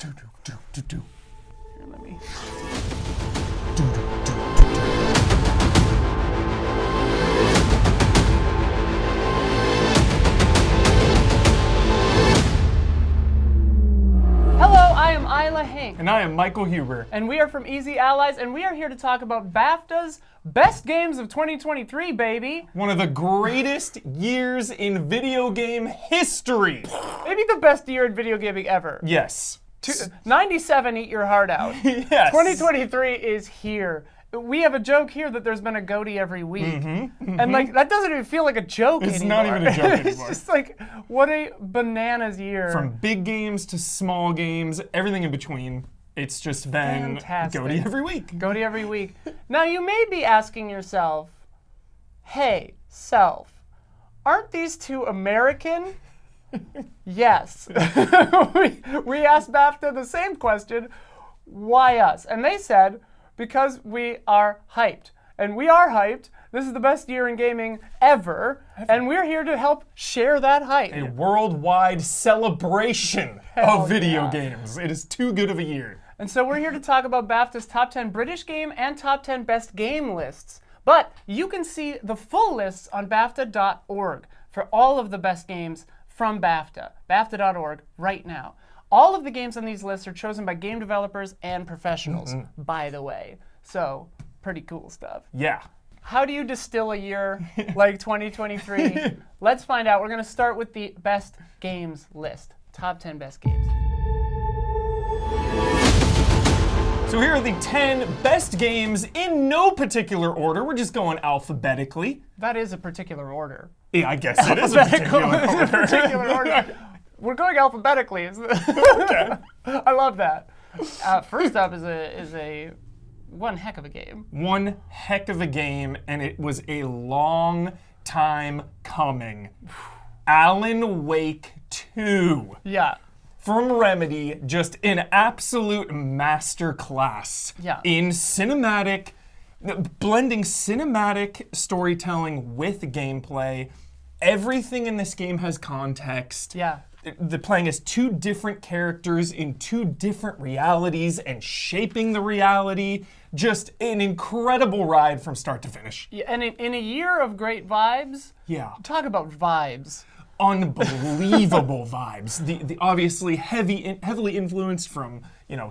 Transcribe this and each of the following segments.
Here, let me. Hello, I am Isla Hinck. And I am Michael Huber. And we are from Easy Allies, and we are here to talk about BAFTA's Best Games of 2023, baby. One of the greatest years in video game history. Maybe the best year in video gaming ever. Yes. 97, eat your heart out. Yes. 2023 is here. We have a joke here that there's been a GOTY every week. And like, that doesn't even feel like a joke It's anymore. not even a joke anymore. It's just like, what a bananas year. From big games to small games, everything in between. It's just been Fantastic. GOTY every week. GOTY every week. Now you may be asking yourself, hey, self, aren't these two American? Yes. we asked BAFTA the same question, why us? And they said, because we are hyped. And we are hyped. This is the best year in gaming ever. And we're here to help share that hype. A worldwide celebration Hell of video yeah. games. It is too good of a year. And so we're here to talk about BAFTA's top 10 British game and top 10 best game lists. But you can see the full lists on BAFTA.org for all of the best games from BAFTA. BAFTA.org right now. All of the games on these lists are chosen by game developers and professionals, by the way. So, pretty cool stuff. Yeah. How do you distill a year like 2023? Let's find out. We're going to start with the best games list. Top 10 best games. So here are the 10 best games in no particular order. We're just going alphabetically. That is a particular order. Yeah, I guess it is a particular order. We're going alphabetically. Okay. I love that. First up is a one heck of a game. One heck of a game, and it was a long time coming. Alan Wake 2. Yeah. From Remedy, just an absolute masterclass in cinematic, blending cinematic storytelling with gameplay. Everything in this game has context. Yeah. The playing as two different characters in two different realities and shaping the reality. Just an incredible ride from start to finish. Yeah, and in a year of great vibes, talk about vibes. Unbelievable vibes. The obviously heavily influenced from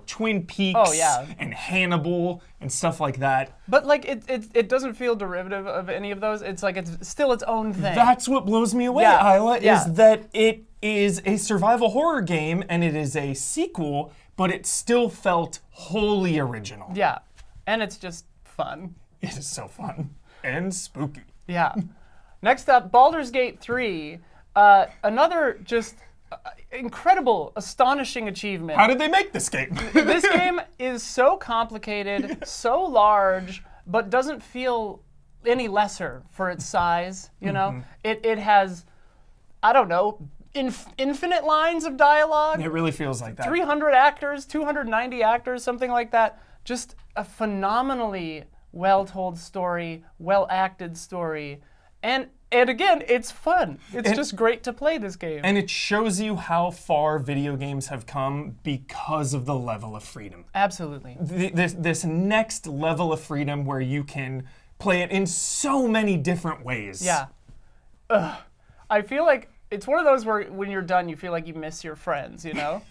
Twin Peaks and Hannibal and stuff like that. But like it doesn't feel derivative of any of those. It's like it's still its own thing. That's what blows me away, Isla, is that it is a survival horror game and it is a sequel, but it still felt wholly original. Yeah, and it's just fun. It is so fun and spooky. Yeah. Next up, Baldur's Gate 3. Another just incredible, astonishing achievement. How did they make this game? This game is so complicated, so large, but doesn't feel any lesser for its size. You know, it has, I don't know, infinite lines of dialogue. It really feels like that. 300 actors, 290 actors, something like that. Just a phenomenally well-told story, well-acted story, and again, it's fun. It's just great to play this game. And it shows you how far video games have come because of the level of freedom. Absolutely. This next level of freedom where you can play it in so many different ways. Yeah. I feel like it's one of those where when you're done, you feel like you miss your friends, you know?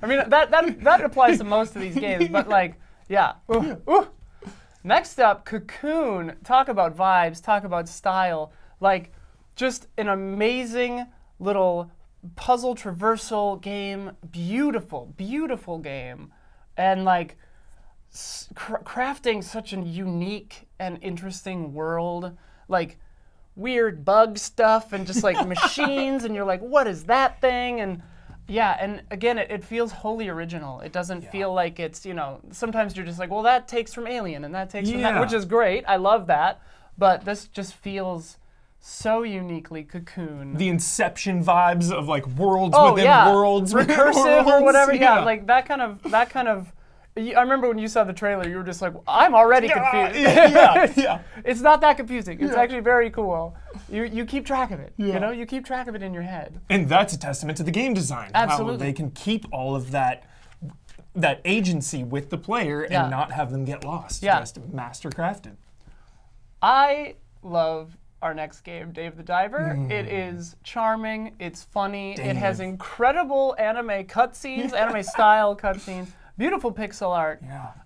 I mean, that applies to most of these games, but like, yeah. Next up, Cocoon. Talk about vibes, talk about style. Like, just an amazing little puzzle traversal game. Beautiful, beautiful game. And like, crafting such a unique and interesting world. Like, weird bug stuff and just like machines, and you're like, what is that thing? And yeah, and again, it feels wholly original. It doesn't feel like it's, sometimes you're just like, well, that takes from Alien and that takes from that, which is great. I love that. But this just feels so uniquely Cocoon. The Inception vibes of like worlds within worlds. Recursive worlds. or whatever. Yeah, like that kind of. I remember when you saw the trailer, you were just like, I'm already confused. Yeah. It's not that confusing. It's actually very cool. You keep track of it. You keep track of it in your head. And that's a testament to the game design. Absolutely. How they can keep all of that that agency with the player and not have them get lost. Yeah. Just mastercrafted. I love our next game, Dave the Diver. It is charming, it's funny, it has incredible anime cutscenes, anime-style cutscenes, beautiful pixel art,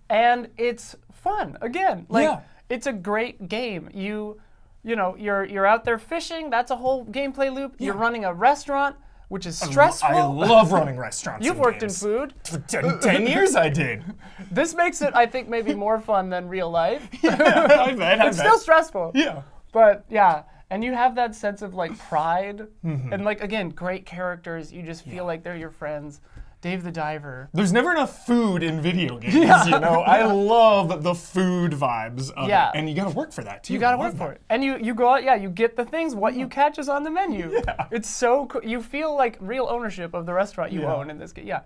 and it's fun. Again, like it's a great game. You know, you're out there fishing. That's a whole gameplay loop. You're running a restaurant, which is stressful. I love running restaurants. You've worked in food. For 10 years I did. This makes it, I think, maybe more fun than real life. I bet. It's still stressful. Yeah. But yeah, and you have that sense of like pride and like, again, great characters. You just feel like they're your friends. Dave the Diver. There's never enough food in video games, you know? I love the food vibes of it. And you gotta work for that too. You gotta work for it. And you go out, you get the things, what you catch is on the menu. Yeah. It's so cool. You feel like real ownership of the restaurant you own in this game. Yeah.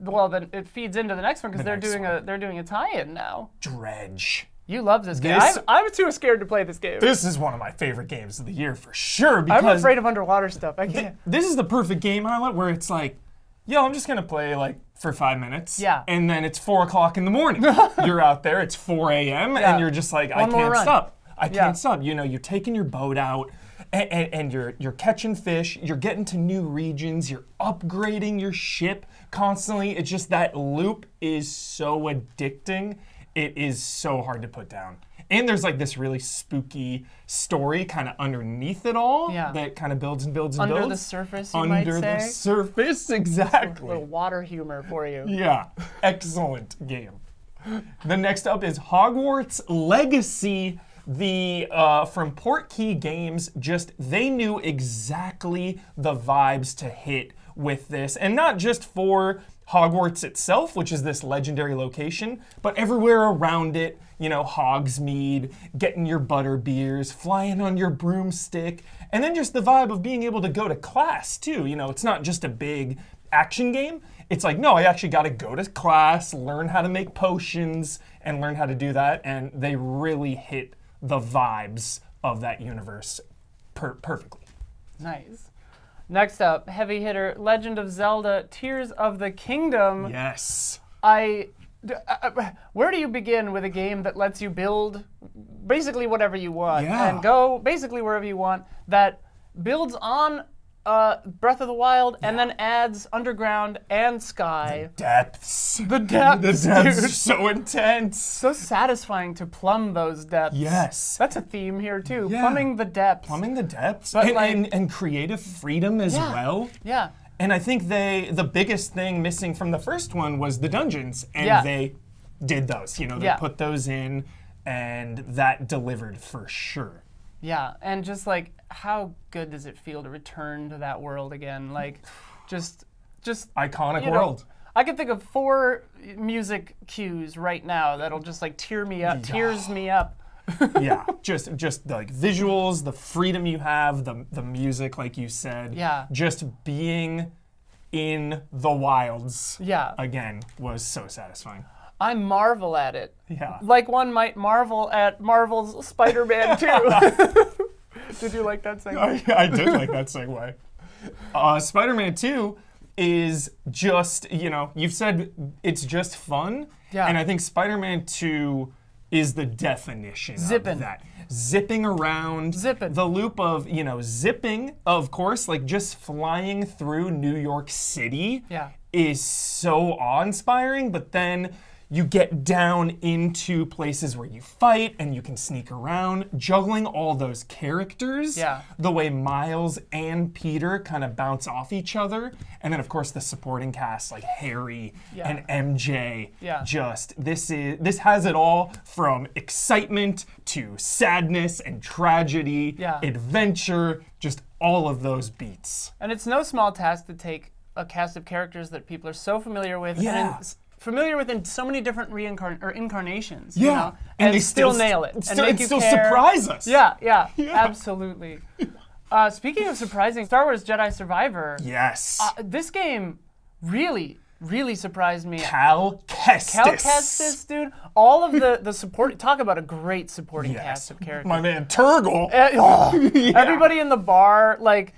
Well, then it feeds into the next one because they're doing a tie-in now. Dredge. You love this game. I'm too scared to play this game. This is one of my favorite games of the year for sure. Because I'm afraid of underwater stuff. I can't. This is the perfect game, Isla, where it's like, yo, I'm just gonna play like for 5 minutes. Yeah. And then it's 4 o'clock in the morning. You're out there, it's 4 a.m. and you're just like, I can't stop. I can't stop. You know, you're taking your boat out and you're catching fish, you're getting to new regions, you're upgrading your ship constantly. It's just that loop is so addicting. It is so hard to put down. And there's like this really spooky story kind of underneath it all that kind of builds and builds and builds. Under the surface, you might say. Under the surface, exactly. A little water humor for you. Yeah, excellent game. The next up is Hogwarts Legacy. From Portkey Games, they knew exactly the vibes to hit with this. And not just for Hogwarts itself, which is this legendary location, but everywhere around it. You know, Hogsmeade, getting your butter beers, flying on your broomstick, and then just the vibe of being able to go to class too. You know, it's not just a big action game. It's like, no, I actually got to go to class, learn how to make potions, and learn how to do that. And they really hit the vibes of that universe perfectly. Nice. Next up, heavy hitter, Legend of Zelda: Tears of the Kingdom. Yes. Where do you begin with a game that lets you build basically whatever you want and go basically wherever you want, that builds on Breath of the Wild and then adds underground and sky? The depths. The depths are so intense. So satisfying to plumb those depths. Yes. That's a theme here too. Yeah. Plumbing the depths. Plumbing the depths. But and creative freedom as well. Yeah. And I think the biggest thing missing from the first one was the dungeons. And they did those. You know, they put those in, and that delivered for sure. Yeah, and just like, how good does it feel to return to that world again? Like, just iconic world. I can think of 4 music cues right now that'll just like tears me up. Yeah, just like visuals, the freedom you have, the music, like you said. Yeah. Just being in the wilds. Yeah. Again, was so satisfying. I marvel at it. Yeah. Like one might marvel at Marvel's Spider-Man 2. Did you like that segue? I did like that segue. Spider-Man 2 is just, you know, you've said it's just fun. Yeah. And I think Spider-Man 2 is the definition of that. Zipping around. Zipping. The loop of, you know, zipping, of course, like just flying through New York City is so awe-inspiring, but then you get down into places where you fight and you can sneak around, juggling all those characters, the way Miles and Peter kind of bounce off each other. And then, of course, the supporting cast like Harry and MJ. Just, this has it all from excitement to sadness and tragedy, adventure, just all of those beats. And it's no small task to take a cast of characters that people are so familiar with in so many different incarnations, you know, and they still nail it and make you still care. Surprise us. Yeah, absolutely. Speaking of surprising, Star Wars Jedi Survivor. Yes. This game really surprised me. Cal Kestis, dude. All of the support. Talk about a great supporting cast of characters. My man Turgle. Everybody in the bar, like,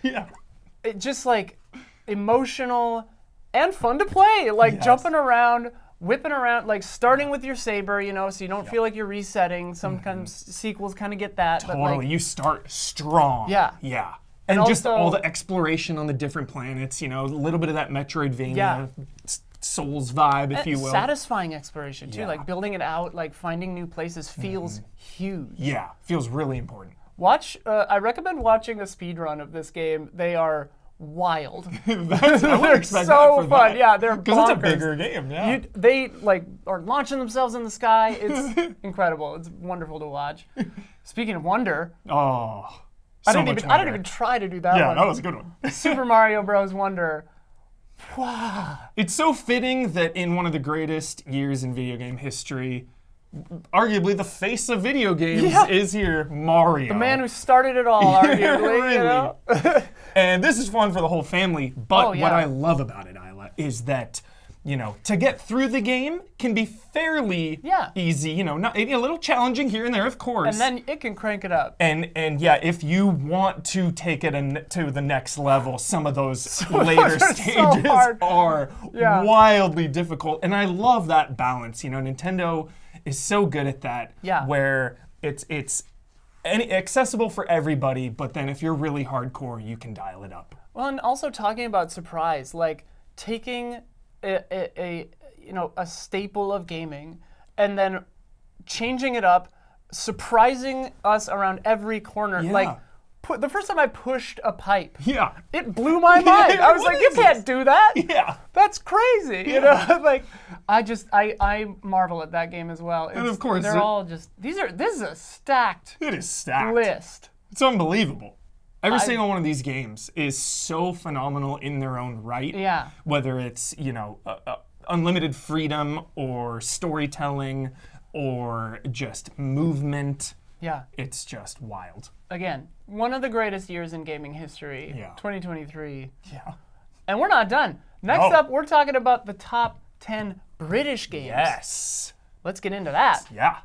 it just like emotional, and fun to play. Like Yes. jumping around, whipping around, like starting with your saber, so you don't feel like you're resetting. Sometimes sequels kind of get that. But Totally. like, You start strong. Yeah. Yeah. And just also- all the exploration on the different planets, a little bit of that Metroidvania Yeah. Souls vibe, if you will. satisfying exploration too. Yeah. Like building it out, like finding new places feels huge. Yeah. Feels really important. I recommend watching a speed run of this game. They are wild. I would They're expect so that for fun. that. Yeah, they're Because it's a bonkers. bigger game, yeah. They like are launching themselves in the sky. It's incredible. It's wonderful to watch. Speaking of wonder, Oh. I So didn't much even wonder. try to do that Yeah, one. that was a good one. Super Mario Bros. Wonder. It's so fitting that in one of the greatest years in video game history, arguably the face of video games Yeah. is here, Mario. The man who started it all, arguably. You know? And this is fun for the whole family, but Oh, yeah. what I love about it, Isla, is that, to get through the game can be fairly easy, not a little challenging here and there, of course. And then it can crank it up. And yeah, if you want to take it to the next level, some of those later are so stages hard. are Yeah. wildly difficult. And I love that balance. Nintendo is so good at that. Yeah. Where it's accessible for everybody, but then if you're really hardcore, you can dial it up. Well, and also talking about surprise, like taking a staple of gaming and then changing it up, surprising us around every corner. Yeah. Like the first time I pushed a pipe, Yeah. it blew my mind. I was What like, you is can't do that. Yeah. That's crazy. Like I marvel at that game as well. And of course, they're all just this is a stacked It is stacked. list. It's unbelievable. Every single one of these games is so phenomenal in their own right. Yeah. Whether it's, unlimited freedom or storytelling or just movement. Yeah. It's just wild. Again, one of the greatest years in gaming history, Yeah. 2023. Yeah. And we're not done. Next No. up, we're talking about the top 10 British games. Yes. Let's get into that. Yeah.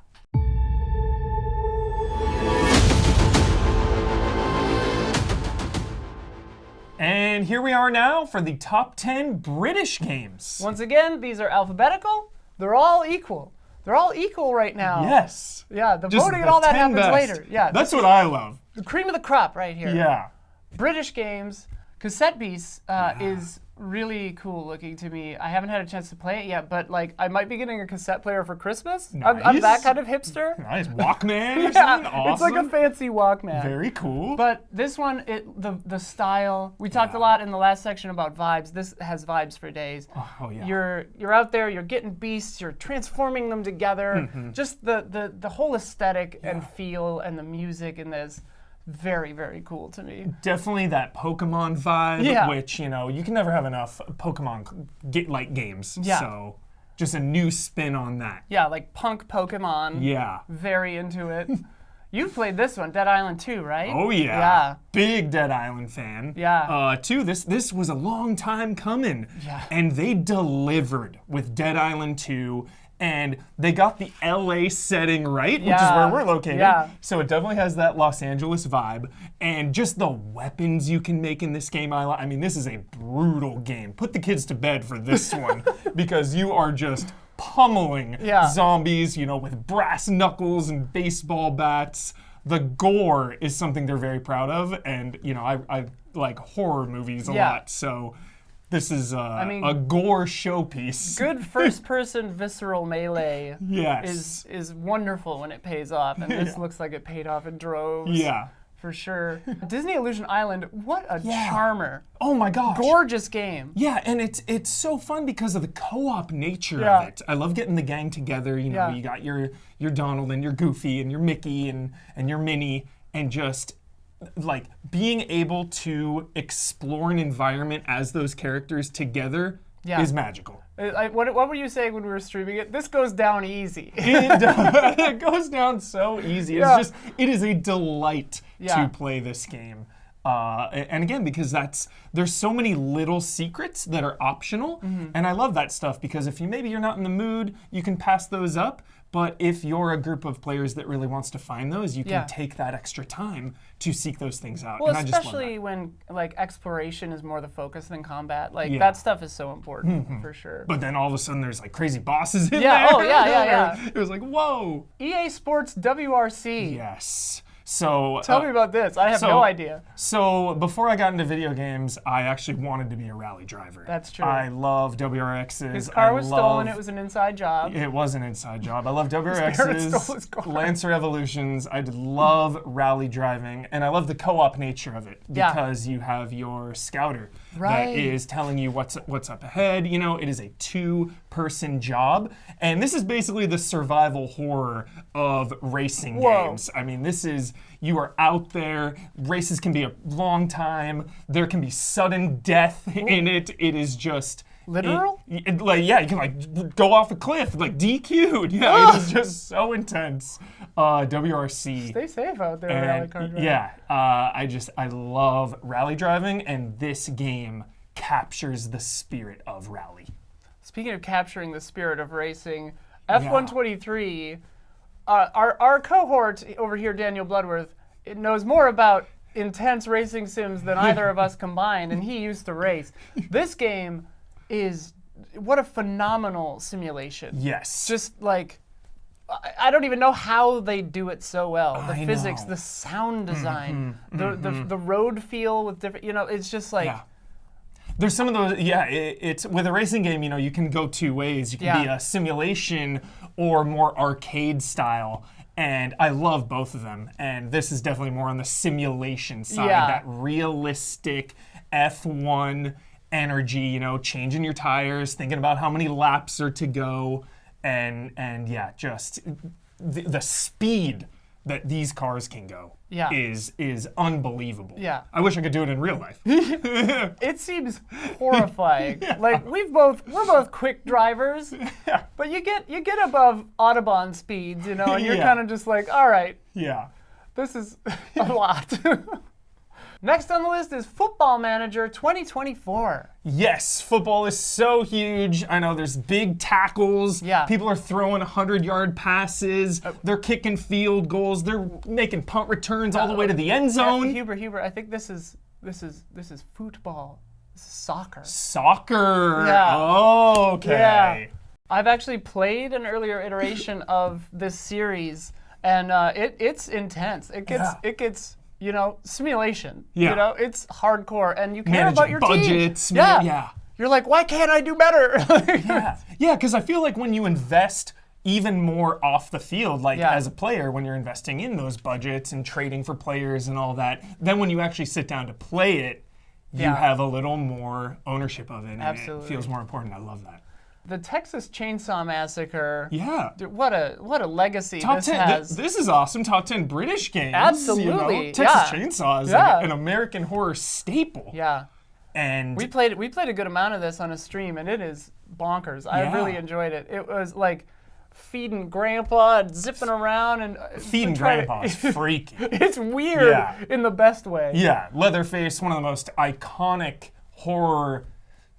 And here we are now for the top 10 British games. Once again, these are alphabetical. They're all equal. They're all equal right now. Yes. Yeah, the Just voting and the all that 10 happens best. later. Yeah, That's what I love. the cream of the crop right here. Yeah. British games. Cassette Beast is really cool looking to me. I haven't had a chance to play it yet, but like I might be getting a cassette player for Christmas. I'm Nice. that kind of hipster. Nice. Walkman or Yeah, something? Awesome. it's like a fancy Walkman. Very cool. But this one, the style. We talked a lot in the last section about vibes. This has vibes for days. Oh, yeah. You're out there. You're getting beasts. You're transforming them together. Just the whole aesthetic and feel and the music in this, very, very cool to me. Definitely that Pokemon vibe, Yeah. which, you can never have enough Pokemon like games. Yeah. So just a new spin on that. Yeah, like punk Pokemon. Yeah. Very into it. You've played this one, Dead Island 2, right? Oh, yeah. Yeah. Big Dead Island fan. Yeah. This was a long time coming. Yeah. And they delivered with Dead Island 2. And they got the LA setting right, which is Yeah. where we're located. Yeah. So it definitely has that Los Angeles vibe. And just the weapons you can make in this game, I mean, this is a brutal game. Put the kids to bed for this one because you are just pummeling zombies, with brass knuckles and baseball bats. The gore is something they're very proud of. And, I like horror movies a lot. So this is a gore showpiece. Good first-person visceral melee Yes. is wonderful when it pays off, and this looks like it paid off in droves. Yeah. For sure. Disney Illusion Island, what a charmer. Oh my gosh. Gorgeous game. Yeah, and it's so fun because of the co-op nature Yeah. of it. I love getting the gang together. You got your Donald and your Goofy and your Mickey and your Minnie, and just like being able to explore an environment as those characters together is magical. What were you saying when we were streaming it? This goes down easy. It goes down so easy. Yeah. It is a delight Yeah. to play this game. And again, because there's so many little secrets that are optional, and I love that stuff because if maybe you're not in the mood, you can pass those up. But if you're a group of players that really wants to find those, you can Yeah. take that extra time to seek those things out. Well, and I just love especially when like exploration is more the focus than combat. Like Yeah. that stuff is so important for sure. that. But then all of a sudden there's like crazy bosses in Yeah, there. oh, yeah. It was like, whoa. EA Sports WRC. Yes. So Tell me about this. I have no idea. So before I got into video games, I actually wanted to be a rally driver. That's true. I love WRXs. His car was stolen. love- It was an inside job. It was an inside job. I love parents stole WRXs, his car. Lancer Evolutions. I love rally driving, and I love the co-op nature of it Yeah. because you have your scouter Right. that is telling you what's up ahead. You know, it is a two-person job, and this is basically the survival horror of racing Whoa. games. I mean, you are out there. Races can be a long time. There can be sudden death in it. It is just. Literal? Like, yeah, you can like go off a cliff, like DQ'd. Yeah, it is just so intense. WRC. Stay safe out there, rally car driver. Yeah, I love rally driving, and this game captures the spirit of rally. Speaking of capturing the spirit of racing, F123, our cohort over here, Daniel Bloodworth, it knows more about intense racing sims than either of us combined, and he used to race. This game is, what a phenomenal simulation. Yes. Just like, I don't even know how they do it so well. The I physics, know. the sound design, the road feel with different, it's just like, Yeah. There's some of those, it's with a racing game, you can go two ways. You can be Yeah. a simulation or more arcade style. And I love both of them. And this is definitely more on the simulation side, Yeah. that realistic F1 energy, changing your tires, thinking about how many laps are to go. And yeah, just the speed that these cars can go Yeah. is unbelievable. Yeah. I wish I could do it in real life. it seems horrifying. Like we're both quick drivers, but you get above Autobahn speeds, and you're Yeah. kind of just like, all right, Yeah. this is a lot. Next on the list is Football Manager 2024. Yes, football is so huge. I know there's big tackles. Yeah. People are throwing 100-yard passes. They're kicking field goals. They're making punt returns all the way to the end zone. Huber, I think this is football. This is soccer. Soccer. Yeah. Okay. Yeah. I've actually played an earlier iteration of this series, and it's intense. It gets simulation. Yeah. It's hardcore, and you care Managing about your budgets. team. Yeah. Yeah. You're like, why can't I do better? Yeah, because I feel like when you invest even more off the field, like Yeah. as a player, when you're investing in those budgets and trading for players and all that, then when you actually sit down to play it, you Yeah. have a little more ownership of it, and Absolutely. it feels more important. I love that. The Texas Chainsaw Massacre. Yeah. Dude, what a legacy Top this 10. has. This is awesome. Top 10 British games. Absolutely, Texas yeah. Chainsaw is Yeah. like an American horror staple. Yeah. And We played a good amount of this on a stream, and it is bonkers. I Yeah. really enjoyed it. It was like feeding Grandpa and zipping around and feeding trying to- Grandpa is freaky. It's weird Yeah. in the best way. Yeah, Leatherface, one of the most iconic horror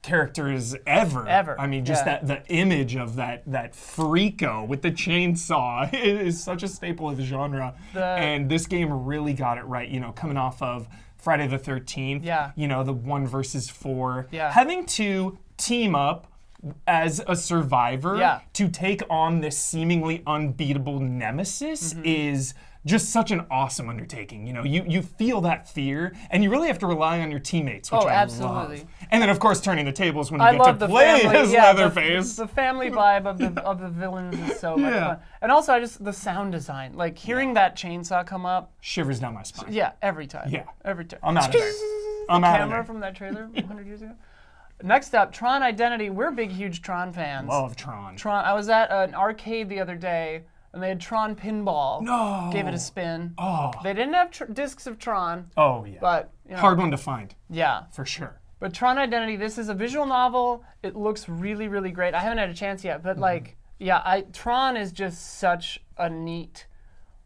characters ever. Ever, I mean, just yeah. the image of that freako with the chainsaw. It is such a staple of the genre. And this game really got it right, coming off of Friday the 13th. Yeah. The 1 versus 4. Yeah. Having to team up as a survivor Yeah. to take on this seemingly unbeatable nemesis Mm-hmm. is just such an awesome undertaking. You feel that fear, and you really have to rely on your teammates, which Oh, I absolutely. love. And then, of course, turning the tables when you I get love to the play family. as Yeah, Leatherface. the family vibe of the villains is so much Yeah. fun. And also, the sound design, like hearing that chainsaw come up. Shivers down my spine. Yeah, every time. Yeah. Every time. I'm out of there. I'm out of Camera there. from that trailer 100 years ago. Next up, Tron Identity. We're big, huge Tron fans. Love Tron. Tron. I was at an arcade the other day, and they had Tron Pinball. No. Gave it a spin. Oh. They didn't have discs of Tron, Oh, yeah. but Hard one to find, yeah. for sure. But Tron Identity. This is a visual novel. It looks really, really great. I haven't had a chance yet, but Tron is just such a neat.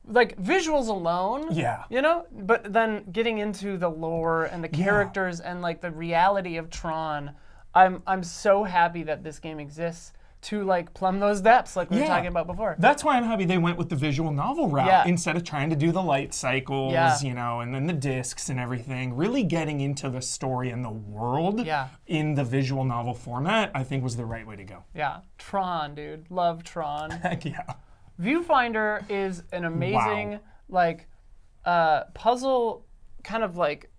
Like visuals alone, Yeah. but then getting into the lore and the characters and like the reality of Tron, I'm so happy that this game exists to like plumb those depths like we were Yeah. talking about before. That's why I'm happy they went with the visual novel route Yeah. instead of trying to do the light cycles, Yeah. you know, and then the discs and everything. Really getting into the story and the world Yeah. in the visual novel format, I think was the right way to go. Yeah, Tron, dude. Love Tron. Heck yeah. Viewfinder is an amazing like puzzle kind of like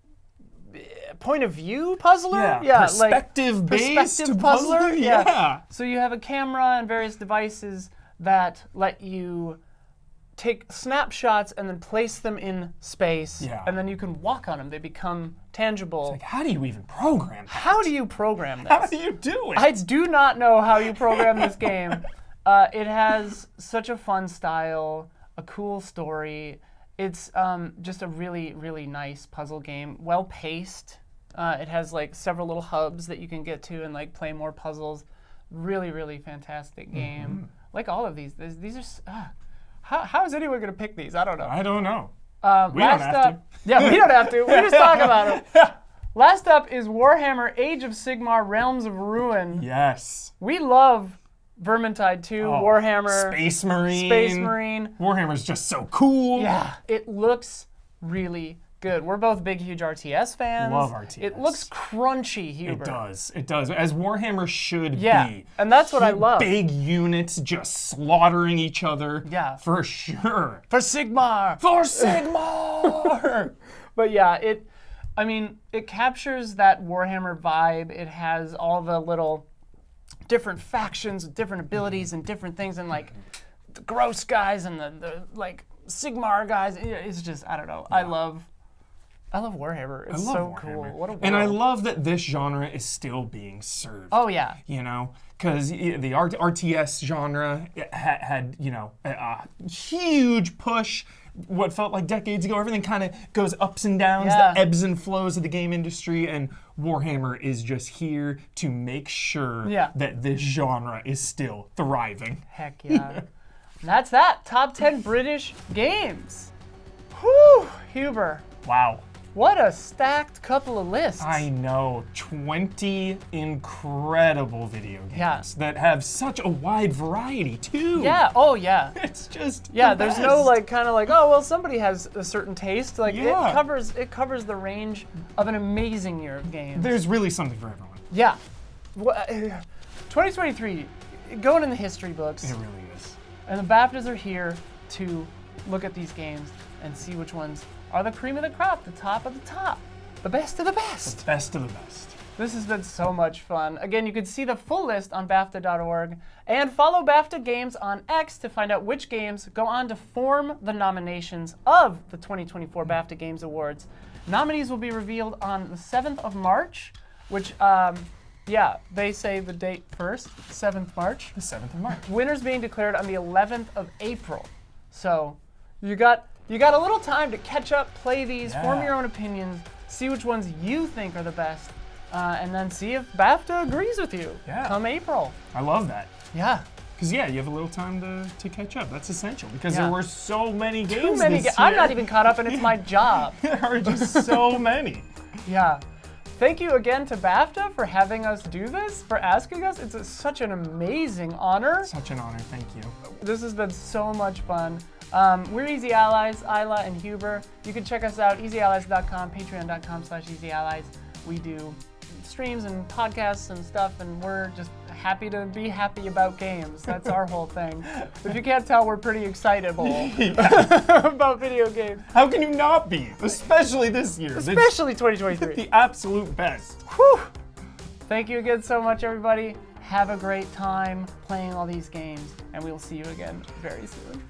point of view puzzler. Perspective-based perspective puzzler. puzzler. Yeah. So you have a camera and various devices that let you take snapshots and then place them in space. Yeah. And then you can walk on them. They become tangible. Like, how do you even program that? How do you program this? How do you do it? I do not know how you program this game. It has such a fun style, a cool story. It's just a really, really nice puzzle game, well paced. It has like several little hubs that you can get to and like play more puzzles. Really, really fantastic game. Like all of these are. How is anyone gonna pick these? I don't know. I don't know. We Last don't have up, yeah, we don't have to. We just talk about them. Last up is Warhammer Age of Sigmar Realms of Ruin. Yes. We love Vermintide 2, Warhammer, Space Marine. Space Marine. Warhammer's just so cool. Yeah, it looks really good. We're both big, huge RTS fans. Love RTS. It looks crunchy, Huber. It does. It does. As Warhammer should Yeah, be. and that's what I love. Big units just slaughtering each other. Yeah. For sure. For Sigmar. For Sigmar! But yeah, it captures that Warhammer vibe. It has all the little different factions with different abilities and different things, and like the gross guys and the like Sigmar guys. It's just, I don't know. Yeah. I love Warhammer. It's so cool. What a world. And I love that this genre is still being served. Oh yeah. You know, because the RTS genre had you know, a huge push. What felt like decades ago, everything kind of goes ups and downs, Yeah. the ebbs and flows of the game industry, and Warhammer is just here to make sure that this genre is still thriving. Heck yeah. And that's that. Top 10 British games. Whew, Huber. Wow. What a stacked couple of lists. I know, 20 incredible video games that have such a wide variety too. Yeah, oh yeah. It's just there's no like kind of like, oh well, somebody has a certain taste. Like it Yeah. covers the range of an amazing year of games. There's really something for everyone. Yeah. 2023, going in the history books. It really is. And the BAFTAs are here to look at these games and see which ones are the cream of the crop, the top of the top, the best of the best. Best of the best. This has been so much fun. Again, you can see the full list on BAFTA.org and follow BAFTA Games on X to find out which games go on to form the nominations of the 2024 BAFTA Games Awards. Nominees will be revealed on the 7th of March, which, they say the date first, 7th March. The 7th of March. Winners being declared on the 11th of April. So you got a little time to catch up, play these, form your own opinions, see which ones you think are the best, and then see if BAFTA agrees with you come April. I love that. Yeah. Because you have a little time to catch up. That's essential because Yeah. there were so many games Too many this year. I'm not even caught up, and it's my job. There are just so many. Yeah. Thank you again to BAFTA for having us do this, for asking us. It's such an amazing honor. Such an honor. Thank you. This has been so much fun. We're Easy Allies, Isla and Huber. You can check us out, easyallies.com, patreon.com/easyallies. We do streams and podcasts and stuff, and we're just happy to be happy about games. That's our whole thing. If you can't tell, we're pretty excitable about video games. How can you not be? Especially this year. Especially 2023. The absolute best. Whew. Thank you again so much, everybody. Have a great time playing all these games, and we'll see you again very soon.